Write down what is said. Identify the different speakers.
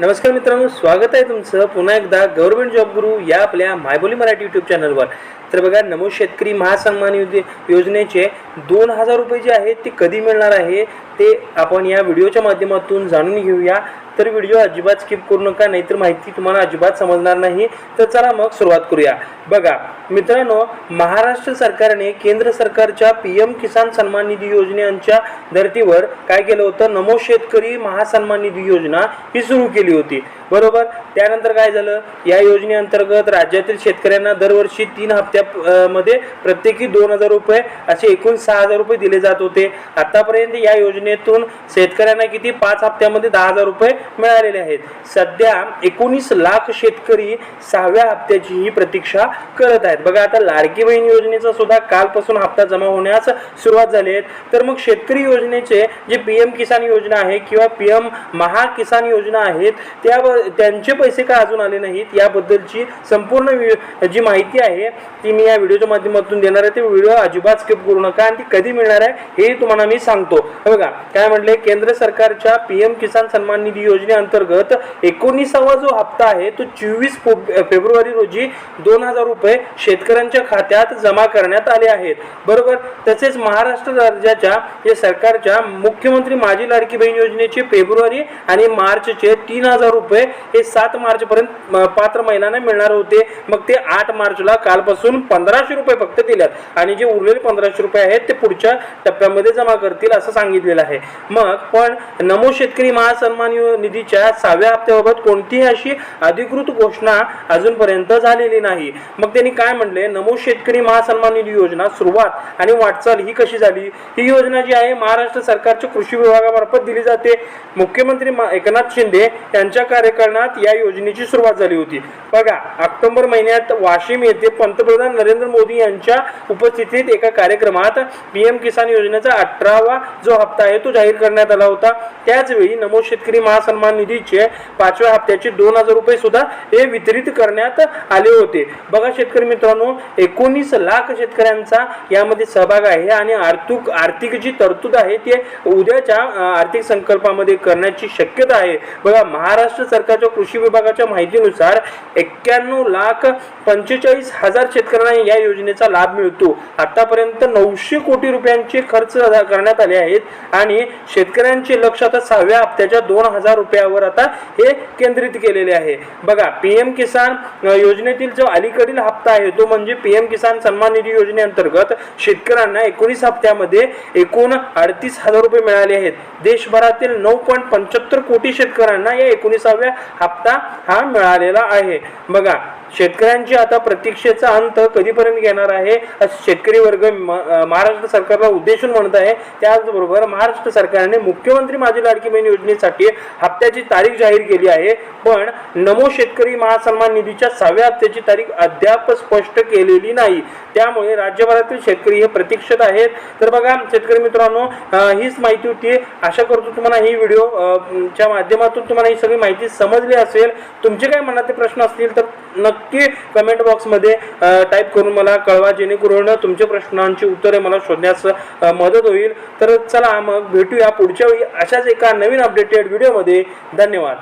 Speaker 1: नमस्कार मित्रांनो, स्वागत आहे तुमचं पुन्हा एकदा गव्हर्नमेंट जॉब गुरु या आपल्या मायबोली मराठी यूट्यूब चॅनलवर। तर बघा, नमो शेतकरी महासन्मान योजनेचे 2000 रुपये जे आहेत ते कधी मिळणार आहे ते आपण या व्हिडिओच्या माध्यमातून जाणून घेऊया। तर व्हिडिओ अजिबात स्किप करू नका, नाहीतर माहिती तुम्हाला अजिबात समजणार नाही। तर चला मग सुरुवात करूया। बघा मित्रांनो, महाराष्ट्र सरकारने केंद्र सरकारच्या पीएम किसान सन्मान निधी योजनेच्या धर्तीवर काय केलं होतं, नमो शेतकरी महासन्मान निधी योजना ही सुरू केली होती, बरोबर। त्यानंतर काय झालं, या योजनेअंतर्गत राज्यातील शेतकऱ्यांना दरवर्षी 3 हप्त्यामध्ये प्रत्येकी 2000 रुपये असे एकूण 6000 रुपये दिले जात होते। आतापर्यंत या योजनेतून शेतकऱ्यांना किती 5 हप्त्यामध्ये 10000 रुपये मिळालेले आहेत। सध्या 19 लाख शेतकरी 6व्या हप्त्याची ही प्रतीक्षा करत आहेत। बघा, आता लाडकी बहीण योजनेचा सुद्धा कालपासून हप्ता जमा होण्यास सुरुवात झाली आहे। तर मग शेतकरी योजनेचे जे पीएम किसान योजना आहे किंवा पीएम महा किसान योजना आहेत त्यांचे पैसे का अजून आले नाहीत याबद्दलची संपूर्ण जी माहिती आहे ती मी या व्हिडिओच्या माध्यमातून देणार आहे। ते व्हिडिओ अजिबात स्किप करू नका आणि ती कधी मिळणार आहे हे तुम्हाला मी सांगतो। बघा काय म्हटले, केंद्र सरकारच्या पीएम किसान सन्मान निधी योजनेअंतर्गत 19वा जो हप्ता आहे तो 24 फेब्रुवारी रोजी 2000 रुपये शेतकऱ्यांच्या खात्यात जमा करण्यात आले आहेत, बरोबर। तसेच महाराष्ट्र राज्याच्या जे सरकारच्या मुख्यमंत्री माझी लाडकी बहीण योजनेचे फेब्रुवारी आणि मार्चचे 3000 रुपये हे 7 मार्च पर्यंत पात्र महिलांना मिळणार होते। मग ते 8 मार्चला कालपासून 1500 रुपये फक्त दिल्यात आणि जे उरलेले 1500 रुपये आहेत ते पुढच्या टप्प्यामध्ये जमा करतील असं सांगितलेलं आहे। मग पण नमो शेतकरी महासन्मान निधीच्या 6व्या हप्त्याबाबत कोणतीही अशी अधिकृत घोषणा अजूनपर्यंत झालेली नाही। मग त्यांनी काय म्हणले, नमो शेतकरी महासन्मान निधी योजना सुरुवात आणि वाटचाल ही कशी झाली। ही योजना जी आहे महाराष्ट्र सरकारच्या कृषी विभागामार्फत दिली जाते। मुख्यमंत्री एकनाथ शिंदे यांच्या कार्यकाळात या योजनेची सुरुवात झाली होती। बघा, ऑक्टोबर महिन्यात वाशिम येथे पंतप्रधान नरेंद्र मोदी यांच्या उपस्थितीत एका कार्यक्रमात पीएम किसान योजनेचा 18वा जो हप्ता आहे तो जाहीर करण्यात आला होता। त्याच वेळी नमो शेतकरी महासन्मान निधीचे 5व्या हप्त्याचे 2000 रुपये सुद्धा हे वितरित करण्यात आले होते। बघा शेतकरी मित्रांनो, 19 लाख शेतकऱ्यांचा यामध्ये सहभाग आहे आणि आर्थिक जी तरतूद आहे ते उद्याच्या आर्थिक संकल्पामध्ये करण्याची शक्यता आहे। बघा, महाराष्ट्र सरकारच्या कृषी विभागाच्या माहितीनुसार 91,45,000 शेतकऱ्यांना या योजनेचा लाभ मिळतो। आतापर्यंत 900 कोटी रुपयांचे खर्च करण्यात आले आहेत आणि शेतकऱ्यांचे लक्ष आता 6व्या हप्त्याच्या 2000 रुपयावर आता हे केंद्रित केलेले आहे। बघा, पीएम किसान योजनेतील जो अलीकडील हप्ता आहे तो म्हणजे पीएम किसान सन्मान निधी योजनेअंतर्गत शेतकऱ्यांना 19 हप्त्यामध्ये एकूण 38,000 रुपये मिळाले आहेत। देशभरातील 9.75 कोटी शेतकऱ्यांना या 19व्या हप्ता हा मिळालेला आहे। बघा, शेतकऱ्यांची आता प्रतीक्षेचा अंत कधीपर्यंत घेणार आहे शेतकरी वर्ग महाराष्ट्र सरकारला उद्देशून म्हणत आहे। त्याचबरोबर महाराष्ट्र सरकारने मुख्यमंत्री माझी लाडकी बहीण योजनेसाठी हप्त्याची तारीख जाहीर केली आहे, पण नमो शेतकरी महासन्मान निधीच्या 6व्या हप्त्याची तारीख अद्याप स्पष्ट केलेली नाही। त्यामुळे राज्यभरातील शेतकरी हे प्रतीक्षेत आहेत। तर बघा शेतकरी मित्रांनो, हीच माहिती होती। आशा करतो तुम्हाला ही व्हिडिओ च्या माध्यमातून तुम्हाला ही सगळी माहिती समजली असेल। तुमचे काही मनातले प्रश्न असतील तर नक्की कमेंट बॉक्समध्ये टाईप करून मला कळवा, जेणेकरून तुमच्या प्रश्नांची उत्तरे मला शोधण्यास मदत होईल। तर चला मग भेटूया पुढच्या वेळी अशाच एका नवीन अपडेटेड व्हिडिओमध्ये। धन्यवाद।